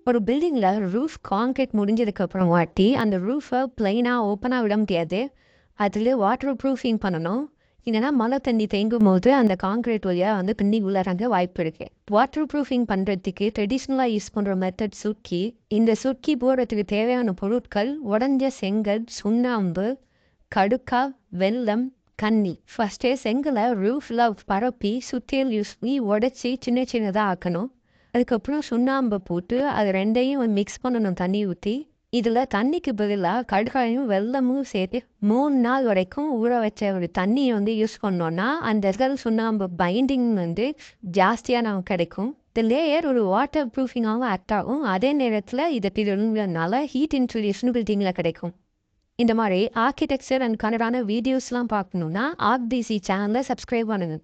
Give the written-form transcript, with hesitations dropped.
ஒரு பில்டிங்கில் roof concrete முடிஞ்சதுக்கப்புறம் வாட்டி அந்த ரூஃபை பிளைனாக ஓப்பனாக விட முடியாது. அதில் வாட்டர் ப்ரூஃபிங் பண்ணணும். இல்லைன்னா மழை தண்ணி தேங்கும் போது அந்த கான்கிரீட் வழியாக வந்து தண்ணி உள்ளாரங்க வாய்ப்பு இருக்குது. வாட்டர் ப்ரூஃபிங் பண்ணுறதுக்கு ட்ரெடிஷ்னலாக யூஸ் பண்ணுற மெத்தட் சுட்கி. இந்த சுட்கி போடுறதுக்கு தேவையான பொருட்கள் உடஞ்ச செங்கல், சுண்ணாம்பு, கடுக்கா, வெல்லம், கன்னி. ஃபஸ்ட்டே செங்கலை ரூஃபில் பரப்பி சுத்தியல் யூஸ் பண்ணி உடச்சி சின்ன சின்னதாக ஆக்கணும். அதுக்கப்புறம் சுண்ணாம்பை போட்டு அது ரெண்டையும் மிக்ஸ் பண்ணணும் தண்ணி ஊற்றி. இதில் தண்ணிக்கு பதிலாக கடுக்காயும் வெல்லமும் சேர்த்து 3 நாள் வரைக்கும் ஊற வச்ச ஒரு தண்ணியை வந்து யூஸ் பண்ணோன்னா அந்த சுண்ணாம்பு பைண்டிங் வந்து ஜாஸ்தியாக நமக்கு கிடைக்கும். இந்த லேயர் ஒரு வாட்டர் ப்ரூஃபிங்காகவும் ஆக்ட் ஆகும். அதே நேரத்தில் இதை திரும்பினால ஹீட் இன்சுலேஷன் பில்டிங்கில் கிடைக்கும். இந்த மாதிரி ஆர்கிடெக்சர் அண்ட் கனடான வீடியோஸ்லாம் பார்க்கணுன்னா ஆர்க்டிசி சேனலை சப்ஸ்கிரைப் பண்ணுங்க.